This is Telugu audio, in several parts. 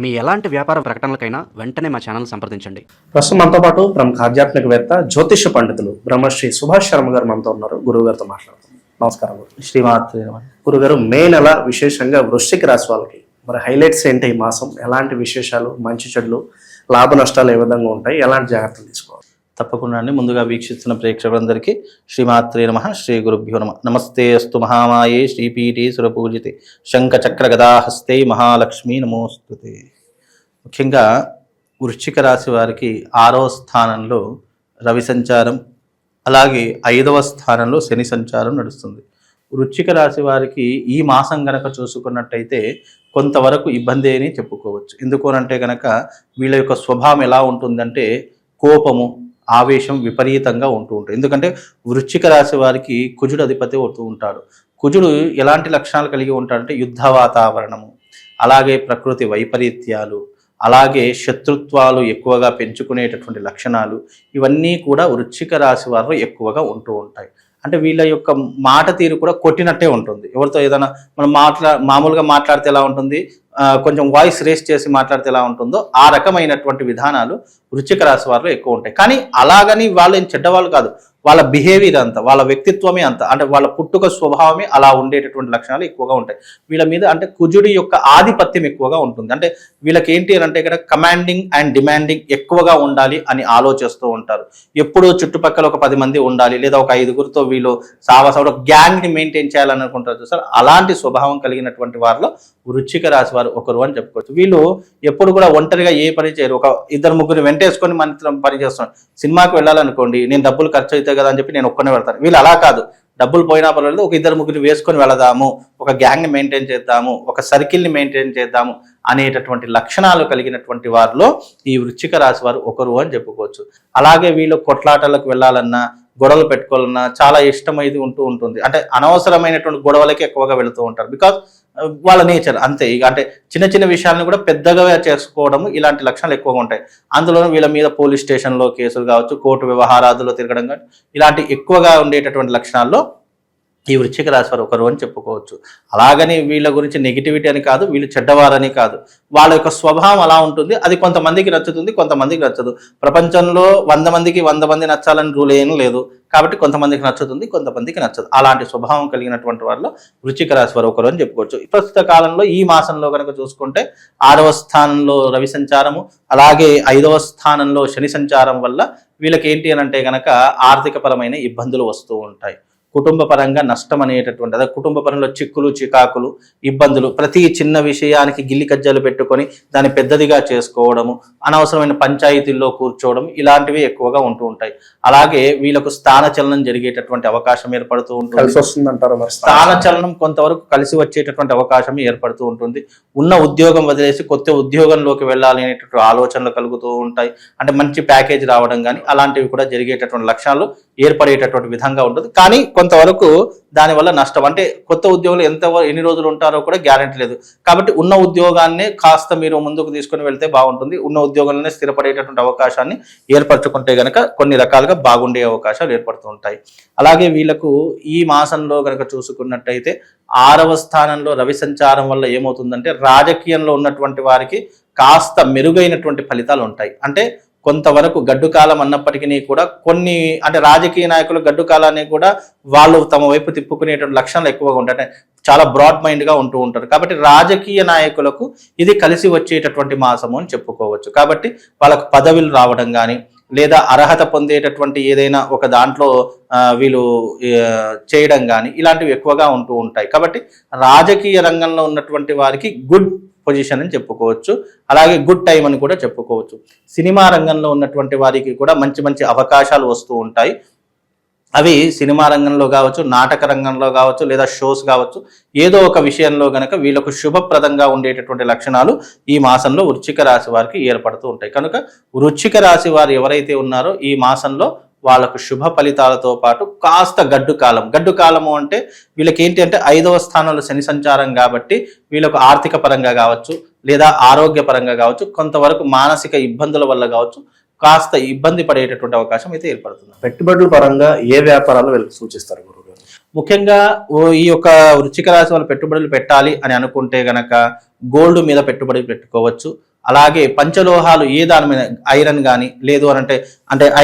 మీ ఎలాంటి వ్యాపార ప్రకటనలకైనా వెంటనే మా ఛానల్ సంప్రదించండి. ప్రస్తుతం మనతో పాటు ప్రముఖ ఆధ్యాత్మికవేత్త జ్యోతిష పండితులు బ్రహ్మశ్రీ సుభాష్ శర్మ గారు మనతో ఉన్నారు. గురువు గారితో మాట్లాడుతున్నాం. నమస్కారం శ్రీమాత్రే. గురుగారు, మే నెల విశేషంగా వృశ్చిక రాశి వాళ్ళకి మరి హైలైట్స్ ఏంటి? ఈ మాసం ఎలాంటి విశేషాలు, మంచి చెడులు, లాభ నష్టాలు ఏ విధంగా ఉంటాయి, ఎలాంటి జాగ్రత్తలు తీసుకోవాలి? తప్పకుండా అండి. ముందుగా వీక్షిస్తున్న ప్రేక్షకులందరికీ శ్రీమాత్రే నమః, శ్రీ గురుభ్యో నమః. నమస్తే అస్తు మహామాయే శ్రీపీఠే సురపూజితే శంఖ చక్ర గదాహస్తే మహాలక్ష్మీ నమోస్తుతే. ముఖ్యంగా వృశ్చిక రాశి వారికి 6వ స్థానంలో రవి సంచారం, అలాగే 5వ స్థానంలో శని సంచారం నడుస్తుంది. వృశ్చిక రాశి వారికి ఈ మాసం గనక చూసుకున్నట్టయితే కొంతవరకు ఇబ్బంది అని చెప్పుకోవచ్చు. ఎందుకు అంటే కనుక వీళ్ళ యొక్క స్వభావం ఎలా ఉంటుందంటే కోపము, ఆవేశం విపరీతంగా ఉంటూ ఉంటుంది. ఎందుకంటే వృశ్చిక రాశి వారికి కుజుడు అధిపతి అవుతూ ఉంటాడు. కుజుడు ఎలాంటి లక్షణాలు కలిగి ఉంటాడంటే యుద్ధ వాతావరణము, అలాగే ప్రకృతి వైపరీత్యాలు, అలాగే శత్రుత్వాలు ఎక్కువగా పెంచుకునేటటువంటి లక్షణాలు, ఇవన్నీ కూడా వృశ్చిక రాశి వారిలో ఎక్కువగా ఉంటూ ఉంటాయి. అంటే వీళ్ళ యొక్క మాట తీరు కూడా కొట్టినట్టే ఉంటుంది. ఎవరితో ఏదైనా మనం మామూలుగా మాట్లాడితే ఎలా ఉంటుంది, కొంచెం వాయిస్ రేస్ చేసి మాట్లాడితే ఎలా ఉంటుందో ఆ రకమైనటువంటి విధానాలు వృశ్చిక రాశి వారిలో ఎక్కువ ఉంటాయి. కానీ అలాగని వాళ్ళు ఏం చెడ్డవాళ్ళు కాదు, వాళ్ళ బిహేవియర్ అంతా, వాళ్ళ వ్యక్తిత్వమే అంత, అంటే వాళ్ళ పుట్టుక స్వభావమే అలా ఉండేటటువంటి లక్షణాలు ఎక్కువగా ఉంటాయి వీళ్ళ మీద. అంటే కుజుడి యొక్క ఆధిపత్యం ఎక్కువగా ఉంటుంది. అంటే వీళ్ళకి ఏంటి అని అంటే ఇక్కడ కమాండింగ్ అండ్ డిమాండింగ్ ఎక్కువగా ఉండాలి అని ఆలోచిస్తూ ఉంటారు. ఎప్పుడూ చుట్టుపక్కల ఒక 10 మంది ఉండాలి, లేదా ఒక 5గురితో వీళ్ళు సావసవడ గ్యాంగ్ని మెయింటైన్ చేయాలని అనుకుంటారు చూస్తారు. అలాంటి స్వభావం కలిగినటువంటి వారిలో వృశ్చిక రాశి వారు ఒకరు అని చెప్పుకోవచ్చు. వీళ్ళు ఎప్పుడు కూడా ఒంటరిగా ఏ పని చేయరు. ఒక 2-3 వెంటేసుకొని మన పని చేస్తున్నారు. సినిమాకి వెళ్ళాలనుకోండి, నేను డబ్బులు ఖర్చు అవుతాయి కదా అని చెప్పి నేను ఒక్కనే వెళ్తాను. వీళ్ళు అలా కాదు, డబ్బులు పోయినా పర్వాలేదు, ఒక 2-3 వేసుకొని వెళదాము, ఒక గ్యాంగ్ని మెయింటైన్ చేద్దాము, ఒక సర్కిల్ని మెయింటైన్ చేద్దాము అనేటటువంటి లక్షణాలు కలిగినటువంటి వారిలో ఈ వృశ్చిక రాశి వారు ఒకరు అని చెప్పుకోవచ్చు. అలాగే వీళ్ళు కొట్లాటలకు వెళ్ళాలన్నా, గొడవలు పెట్టుకోవాలన్నా చాలా ఇష్టమైది ఉంటూ ఉంటుంది. అంటే అనవసరమైనటువంటి గొడవలకి ఎక్కువగా వెళుతూ ఉంటారు. బికాజ్ వాళ్ళ నేచర్ అంతే. ఇక అంటే చిన్న చిన్న విషయాలను కూడా పెద్దగా చేసుకోవడం, ఇలాంటి లక్షణాలు ఎక్కువగా ఉంటాయి. అందులోనూ వీళ్ళ మీద పోలీస్ స్టేషన్లో కేసులు కావచ్చు, కోర్టు వ్యవహారాదులో తిరగడం కానీ ఇలాంటి ఎక్కువగా ఉండేటటువంటి లక్షణాల్లో ఈ వృశ్చిక రాశి వారు ఒకరు అని చెప్పుకోవచ్చు. అలాగని వీళ్ళ గురించి నెగిటివిటీ అని కాదు, వీళ్ళు చెడ్డవారని కాదు, వాళ్ళ యొక్క స్వభావం అలా ఉంటుంది. అది కొంతమందికి నచ్చుతుంది, కొంతమందికి నచ్చదు. ప్రపంచంలో 100 మందికి 100 మంది నచ్చాలని రూల్ ఏం లేదు. కాబట్టి కొంతమందికి నచ్చుతుంది, కొంతమందికి నచ్చదు. అలాంటి స్వభావం కలిగినటువంటి వారిలో వృశ్చిక రాశి వారు ఒకరు అని చెప్పుకోవచ్చు. ప్రస్తుత కాలంలో ఈ మాసంలో కనుక చూసుకుంటే 6వ స్థానంలో రవి సంచారము, అలాగే 5వ స్థానంలో శని సంచారం వల్ల వీళ్ళకి ఏంటి అని అంటే కనుక ఆర్థిక పరమైన ఇబ్బందులు వస్తూ ఉంటాయి. కుటుంబ పరంగా నష్టం అనేటటువంటి, అదే కుటుంబ పరంలో చిక్కులు, చికాకులు, ఇబ్బందులు, ప్రతి చిన్న విషయానికి గిల్లి కజ్జాలు పెట్టుకొని దాన్ని పెద్దదిగా చేసుకోవడము, అనవసరమైన పంచాయతీల్లో కూర్చోవడం, ఇలాంటివి ఎక్కువగా ఉంటూ ఉంటాయి. అలాగే వీళ్ళకు స్థానచలనం జరిగేటటువంటి అవకాశం ఏర్పడుతూ ఉంటుంది. స్థానచలనం కొంతవరకు కలిసి వచ్చేటటువంటి అవకాశం ఏర్పడుతూ ఉంటుంది. ఉన్న ఉద్యోగం వదిలేసి కొత్త ఉద్యోగంలోకి వెళ్ళాలి అనేటటువంటి ఆలోచనలు కలుగుతూ ఉంటాయి. అంటే మంచి ప్యాకేజ్ రావడం కానీ అలాంటివి కూడా జరిగేటటువంటి లక్షణాలు ఏర్పడేటటువంటి విధంగా ఉంటుంది. కానీ కొంతవరకు దానివల్ల నష్టం, అంటే కొత్త ఉద్యోగులు ఎన్ని రోజులు ఉంటారో కూడా గ్యారెంటీ లేదు. కాబట్టి ఉన్న ఉద్యోగాన్ని కాస్త మీరు ముందుకు తీసుకుని వెళ్తే బాగుంటుంది. ఉన్న ఉద్యోగాలనే స్థిరపడేటటువంటి అవకాశాన్ని ఏర్పరచుకుంటే గనక కొన్ని రకాలుగా బాగుండే అవకాశాలు ఏర్పడుతూ ఉంటాయి. అలాగే వీళ్ళకు ఈ మాసంలో కనుక చూసుకున్నట్టయితే 6వ స్థానంలో రవి సంచారం వల్ల ఏమవుతుందంటే రాజకీయంలో ఉన్నటువంటి వారికి కాస్త మెరుగైనటువంటి ఫలితాలు ఉంటాయి. అంటే కొంతవరకు గడ్డు కాలం అన్నప్పటికీ కూడా కొన్ని, అంటే రాజకీయ నాయకులు గడ్డు కాలాన్ని కూడా వాళ్ళు తమ వైపు తిప్పుకునేటువంటి లక్షణాలు ఎక్కువగా ఉంటాయి. అంటే చాలా బ్రాడ్ మైండ్గా ఉంటూ ఉంటారు. కాబట్టి రాజకీయ నాయకులకు ఇది కలిసి వచ్చేటటువంటి మాసము అని చెప్పుకోవచ్చు. కాబట్టి వాళ్ళకు పదవులు రావడం కానీ, లేదా అర్హత పొందేటటువంటి ఏదైనా ఒక దాంట్లో వీళ్ళు చేయడం కానీ ఇలాంటివి ఎక్కువగా ఉంటూ ఉంటాయి. కాబట్టి రాజకీయ రంగంలో ఉన్నటువంటి వారికి గుడ్ పొజిషన్ అని చెప్పుకోవచ్చు. అలాగే గుడ్ టైం అని కూడా చెప్పుకోవచ్చు. సినిమా రంగంలో ఉన్నటువంటి వారికి కూడా మంచి మంచి అవకాశాలు వస్తూ ఉంటాయి. అవి సినిమా రంగంలో కావచ్చు, నాటక రంగంలో కావచ్చు, లేదా షోస్ కావచ్చు, ఏదో ఒక విషయంలో గనక వీళ్ళకు శుభప్రదంగా ఉండేటటువంటి లక్షణాలు ఈ మాసంలో వృశ్చిక రాశి వారికి ఏర్పడుతూ ఉంటాయి. కనుక వృశ్చిక రాశి వారు ఎవరైతే ఉన్నారో ఈ మాసంలో వాళ్ళకు శుభ ఫలితాలతో పాటు కాస్త గడ్డు కాలము అంటే వీళ్ళకి ఏంటి అంటే 5వ స్థానంలో శని సంచారం కాబట్టి వీళ్ళకు ఆర్థిక పరంగా కావచ్చు, లేదా ఆరోగ్య పరంగా కావచ్చు, కొంతవరకు మానసిక ఇబ్బందుల వల్ల కావచ్చు, కాస్త ఇబ్బంది పడేటటువంటి అవకాశం అయితే ఏర్పడుతుంది. పెట్టుబడుల పరంగా ఏ వ్యాపారాలు వీళ్ళకి సూచిస్తారు గురుగారు? ముఖ్యంగా ఈ యొక్క వృశ్చిక రాశి వాళ్ళు పెట్టుబడులు పెట్టాలి అని అనుకుంటే గనక గోల్డ్ మీద పెట్టుబడి పెట్టుకోవచ్చు. అలాగే పంచలోహాలు ఏ దాని మీద ఐరన్ కానీ, లేదు అంటే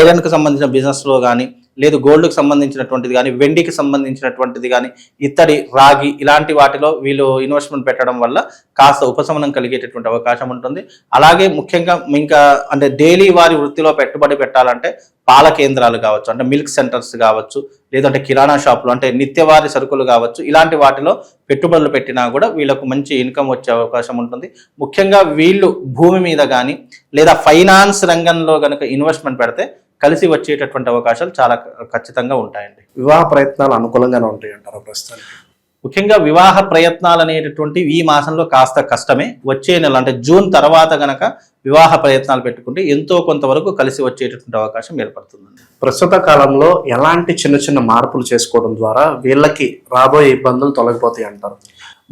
ఐరన్కి సంబంధించిన బిజినెస్లో కానీ, లేదు గోల్డ్కి సంబంధించినటువంటిది కానీ, వెండికి సంబంధించినటువంటిది కానీ, ఇత్తడి, రాగి ఇలాంటి వాటిలో వీళ్ళు ఇన్వెస్ట్మెంట్ పెట్టడం వల్ల కాస్త ఉపశమనం కలిగేటటువంటి అవకాశం ఉంటుంది. అలాగే ముఖ్యంగా ఇంకా అంటే డైలీ వారి వృత్తిలో పెట్టుబడి పెట్టాలంటే పాల కేంద్రాలు కావచ్చు, అంటే మిల్క్ సెంటర్స్ కావచ్చు, లేదంటే కిరాణా షాపులు అంటే నిత్యవారి సరుకులు కావచ్చు, ఇలాంటి వాటిలో పెట్టుబడులు పెట్టినా కూడా వీళ్ళకు మంచి ఇన్కమ్ వచ్చే అవకాశం ఉంటుంది. ముఖ్యంగా వీళ్ళు భూమి మీద కానీ లేదా ఫైనాన్స్ రంగంలో కనుక ఇన్వెస్ట్మెంట్ పెడితే కలిసి వచ్చేటటువంటి అవకాశాలు చాలా ఖచ్చితంగా ఉంటాయండి. వివాహ ప్రయత్నాలు అనుకూలంగానే ఉంటాయి అంటారా ప్రస్తుతానికి? ముఖ్యంగా వివాహ ప్రయత్నాలు అనేటటువంటి ఈ మాసంలో కాస్త కష్టమే. వచ్చే నెల అంటే జూన్ తర్వాత గనక వివాహ ప్రయత్నాలు పెట్టుకుంటే ఎంతో కొంతవరకు కలిసి వచ్చేటటువంటి అవకాశం ఏర్పడుతుందండి. ప్రస్తుత కాలంలో ఎలాంటి చిన్న చిన్న మార్పులు చేసుకోవడం ద్వారా వీళ్ళకి రాబోయే ఇబ్బందులు తొలగిపోతాయి అంటారు?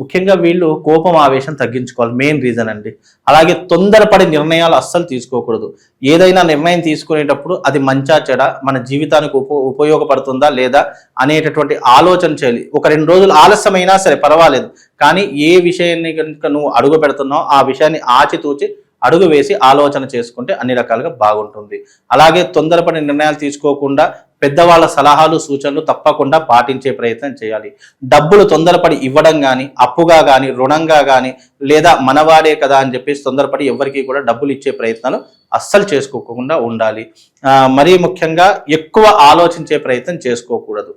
ముఖ్యంగా వీళ్ళు కోపం ఆవేశం తగ్గించుకోవాలి, మెయిన్ రీజన్ అండి. అలాగే తొందరపడి నిర్ణయాలు అస్సలు తీసుకోకూడదు. ఏదైనా నిర్ణయం తీసుకునేటప్పుడు అది మంచా చెడ, మన జీవితానికి ఉపయోగపడుతుందా లేదా అనేటటువంటి ఆలోచన చేయాలి. ఒక 2 రోజులు ఆలస్యమైనా సరే పర్వాలేదు, కానీ ఏ విషయాన్ని కనుక నువ్వు అడుగు పెడుతున్నావు ఆ విషయాన్ని ఆచితూచి అడుగు వేసి ఆలోచన చేసుకుంటే అన్ని రకాలుగా బాగుంటుంది. అలాగే తొందరపడి నిర్ణయాలు తీసుకోకుండా పెద్దవాళ్ళ సలహాలు సూచనలు తప్పకుండా పాటించే ప్రయత్నం చేయాలి. డబ్బులు తొందరపడి ఇవ్వడం కానీ, అప్పుగా కానీ, రుణంగా కానీ, లేదా మనవాడే కదా అని చెప్పేసి తొందరపడి ఎవరికి కూడా డబ్బులు ఇచ్చే ప్రయత్నాలు అస్సలు చేసుకోకుండా ఉండాలి. మరీ ముఖ్యంగా ఎక్కువ ఆలోచించే ప్రయత్నం చేసుకోకూడదు.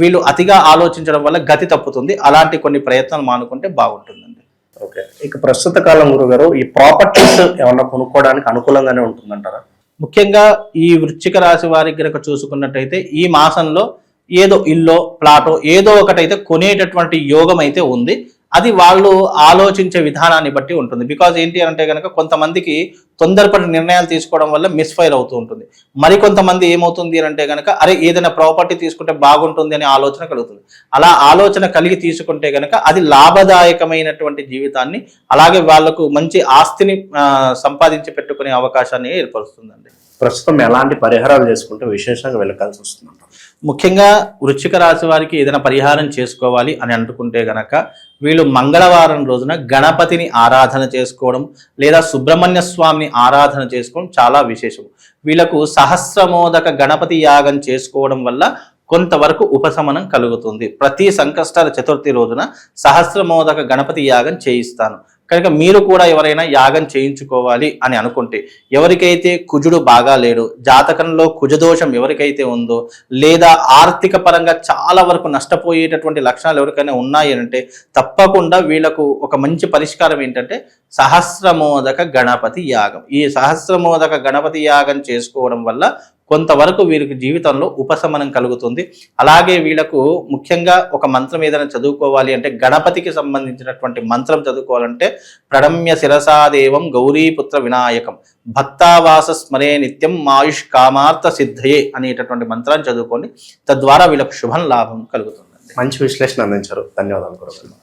వీళ్ళు అతిగా ఆలోచించడం వల్ల గతి తప్పుతుంది. అలాంటి కొన్ని ప్రయత్నాలు మానుకుంటే బాగుంటుందండి. ఓకే, ఇక ప్రస్తుత కాలం గురుగారు ఈ ప్రాపర్టీస్ ఏమన్నా కొనుక్కోవడానికి అనుకూలంగానే ఉంటుందంటారా? ముఖ్యంగా ఈ వృశ్చిక రాశి వారికి కనుక చూసుకున్నట్టయితే ఈ మాసంలో ఏదో ఇల్లో ప్లాటో ఏదో ఒకటైతే కొనేటటువంటి యోగం అయితే ఉంది. అది వాళ్ళు ఆలోచించే విధానాన్ని బట్టి ఉంటుంది. బికాజ్ ఏంటి అంటే కనుక కొంతమందికి తొందరపడి నిర్ణయాలు తీసుకోవడం వల్ల మిస్ఫైర్ అవుతూ ఉంటుంది. మరికొంతమంది ఏమవుతుంది అంటే కనుక అరే ఏదైనా ప్రాపర్టీ తీసుకుంటే బాగుంటుంది అనే ఆలోచన కలుగుతుంది. అలా ఆలోచన కలిగి తీసుకుంటే కనుక అది లాభదాయకమైనటువంటి జీవితాన్ని, అలాగే వాళ్లకు మంచి ఆస్తిని సంపాదించి పెట్టుకునే అవకాశాన్ని ఏర్పరుస్తుందండి. ప్రస్తుతం ఎలాంటి పరిహారాలు చేసుకుంటే విశేషంగా వెళ్ళకాల్సి వస్తుందంట? ముఖ్యంగా వృశ్చిక రాశి వారికి ఏదైనా పరిహారం చేసుకోవాలి అని అనుకుంటే గనక వీళ్ళు మంగళవారం రోజున గణపతిని ఆరాధన చేసుకోవడం లేదా సుబ్రహ్మణ్య స్వామిని ఆరాధన చేసుకోవడం చాలా విశేషం. వీళ్ళకు సహస్రమోదక గణపతి యాగం చేసుకోవడం వల్ల కొంతవరకు ఉపశమనం కలుగుతుంది. ప్రతి సంకష్టాల చతుర్థి రోజున సహస్రమోదక గణపతి యాగం చేయిస్తాను. కనుక మీరు కూడా ఎవరైనా యాగం చేయించుకోవాలి అని అనుకుంటే, ఎవరికైతే కుజుడు బాగా లేడు, జాతకంలో కుజదోషం ఎవరికైతే ఉందో, లేదా ఆర్థిక పరంగా చాలా వరకు నష్టపోయేటటువంటి లక్షణాలు ఎవరికైనా ఉన్నాయి అంటే తప్పకుండా వీళ్ళకు ఒక మంచి పరిష్కారం ఏంటంటే సహస్రమోదక గణపతి యాగం. ఈ సహస్రమోదక గణపతి యాగం చేసుకోవడం వల్ల కొంతవరకు వీరికి జీవితంలో ఉపశమనం కలుగుతుంది. అలాగే వీళ్ళకు ముఖ్యంగా ఒక మంత్రం ఏదైనా చదువుకోవాలి అంటే గణపతికి సంబంధించినటువంటి మంత్రం చదువుకోవాలంటే ప్రణమ్య శిరసాదేవం గౌరీపుత్ర వినాయకం భక్తావాస స్మరే నిత్యం ఆయుష్ కామార్థ సిద్ధయే అనేటటువంటి మంత్రాన్ని చదువుకోండి. తద్వారా వీళ్ళకు శుభం లాభం కలుగుతుంది. మంచి విశ్లేషణ అందించారు. ధన్యవాదాలు గురుగారు.